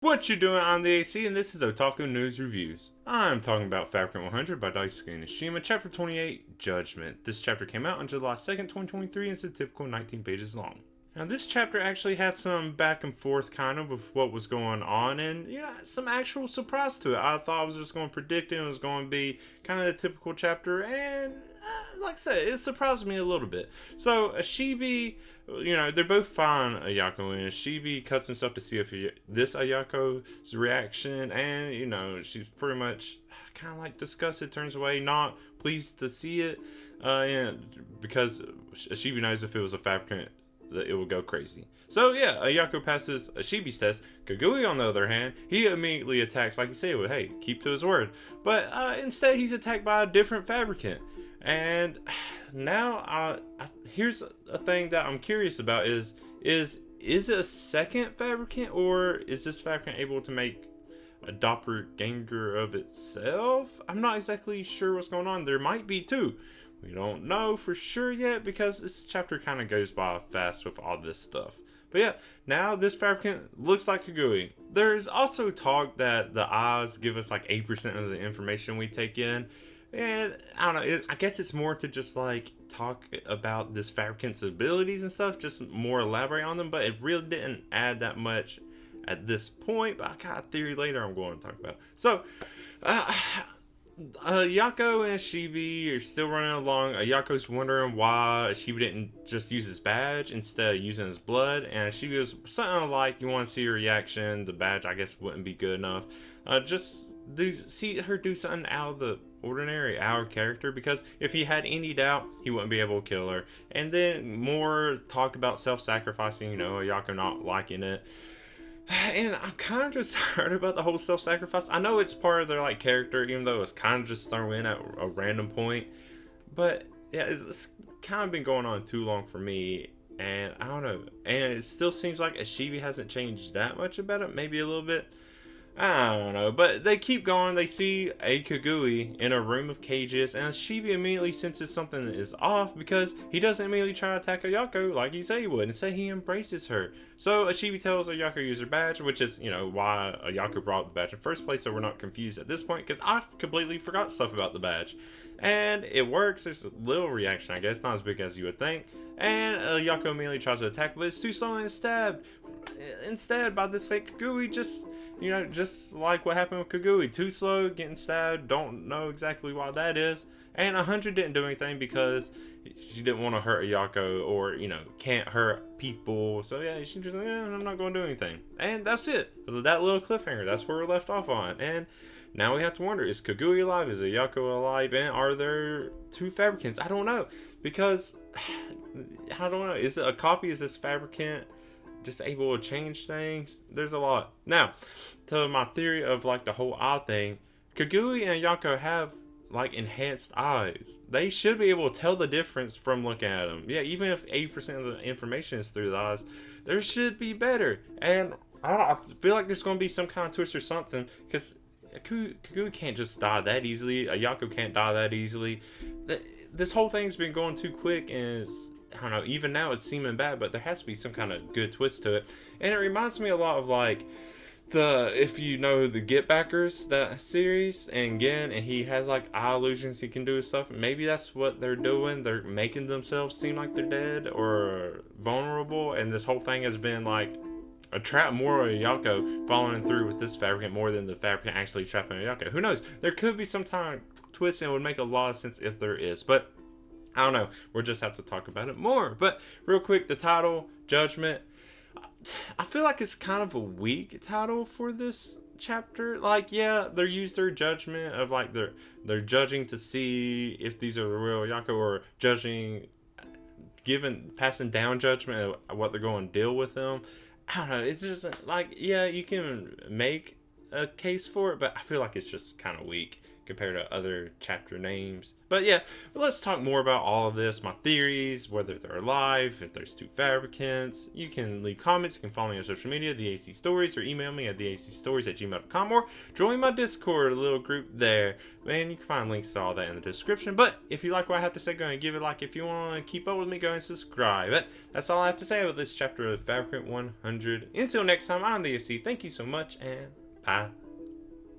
What you doing? I'm the AC, and this is Otaku News Reviews. I'm talking about Fabricant 100 by Daisuke Enoshima, Chapter 28, Judgment. This chapter came out on July 2nd, 2023, and it's a typical 19 pages long. Now, this chapter actually had some back and forth kind of with what was going on, and some actual surprise to it. I thought I was just going to predict it was going to be kind of a typical chapter, and like I said, it surprised me a little bit. So, Ashibi, they're both fine, Ayako, and Ashibi cuts himself to see if this Ayako's reaction, and, she's pretty much kind of like disgusted, turns away, not pleased to see it, and because Ashibi knows if it was a Fabricant, that it will go crazy. So yeah, Ayako passes Ashibi's test. Kugui, on the other hand, he immediately attacks like he said would. Hey, keep to his word. But instead, he's attacked by a different Fabricant. And now, here's a thing that I'm curious about: is it a second Fabricant, or is this Fabricant able to make a doppelganger of itself? I'm not exactly sure what's going on. There might be two. We don't know for sure yet because this chapter kind of goes by fast with all this stuff. But yeah, now this Fabricant looks like Kugui. There's also talk that the eyes give us like 8% of the information we take in. And I don't know, I guess it's more to just like talk about this Fabricant's abilities and stuff, just more elaborate on them. But it really didn't add that much at this point. But I got a theory later I'm going to talk about. So, Ayako and Ashibi are still running along. Ayako's wondering why Ashibi didn't just use his badge instead of using his blood. And Ashibi was something like, you want to see her reaction. The badge, I guess, wouldn't be good enough. See her do something out of the ordinary, our character. Because if he had any doubt, he wouldn't be able to kill her. And then more talk about self-sacrificing, Ayako not liking it. And I'm kind of just tired about the whole self-sacrifice. I know it's part of their like character, even though it's kind of just thrown in at a random point. But yeah, it's kind of been going on too long for me, and I don't know. And it still seems like Ashibi hasn't changed that much about it. Maybe a little bit. I don't know, but they keep going. They see a Kugui in a room of cages, and Ashibi immediately senses something is off because he doesn't immediately try to attack Ayako like he said he would. Instead, he embraces her. So Ashibi tells Ayako to use her badge, which is, why Ayako brought the badge in the first place, so we're not confused at this point, because I completely forgot stuff about the badge. And it works. There's a little reaction, I guess, not as big as you would think. And Ayako immediately tries to attack, but it's too slow and stabbed. Instead, by this fake Kugui, just like what happened with Kugui. Too slow, getting stabbed, don't know exactly why that is. And 100 didn't do anything because she didn't want to hurt Ayako or, can't hurt people. So yeah, she just like, I'm not going to do anything. And that's it. That little cliffhanger, that's where we're left off on. And now we have to wonder, is Kugui alive? Is Ayako alive? And are there two Fabricants? I don't know. Because, I don't know. Is it a copy? Is this Fabricant just able to change things? There's a lot. Now, to my theory of like the whole eye thing, Kugui and Ayako have like enhanced eyes. They should be able to tell the difference from looking at them. Yeah, even if 80% of the information is through the eyes, there should be better. And I feel like there's going to be some kind of twist or something, because Kugui can't just die that easily. Ayako can't die that easily. This whole thing's been going too quick, and I don't know, even now it's seeming bad, but there has to be some kind of good twist to it. And it reminds me a lot of like if you know the Get Backers, that series, and he has like eye illusions, he can do his stuff. Maybe that's what they're doing. They're making themselves seem like they're dead or vulnerable, and this whole thing has been like a trap more of Ayako following through with this Fabricant more than the Fabricant actually trapping Ayako. Who knows? There could be some kind of twist, and it would make a lot of sense if there is. But I don't know. We'll just have to talk about it more. But real quick, the title, Judgment. I feel like it's kind of a weak title for this chapter. Like, yeah, they used their judgment of like they're judging to see if these are the real Ayako, or judging, passing down judgment of what they're going to deal with them. I don't know. It's just like, yeah, you can make a case for it, but I feel like it's just kind of weak compared to other chapter names. But yeah, let's talk more about all of this, my theories, whether they're alive, if there's two Fabricants. You can leave comments, you can follow me on social media, The AC Stories, or email me at theacstories@gmail.com, or join my Discord, a little group there. Man, you can find links to all that in the description. But if you like what I have to say, go ahead and give it a like. If you want to keep up with me, go ahead and subscribe. But that's all I have to say about this chapter of Fabricant 100. Until next time, I'm the AC. Thank you so much, and bye.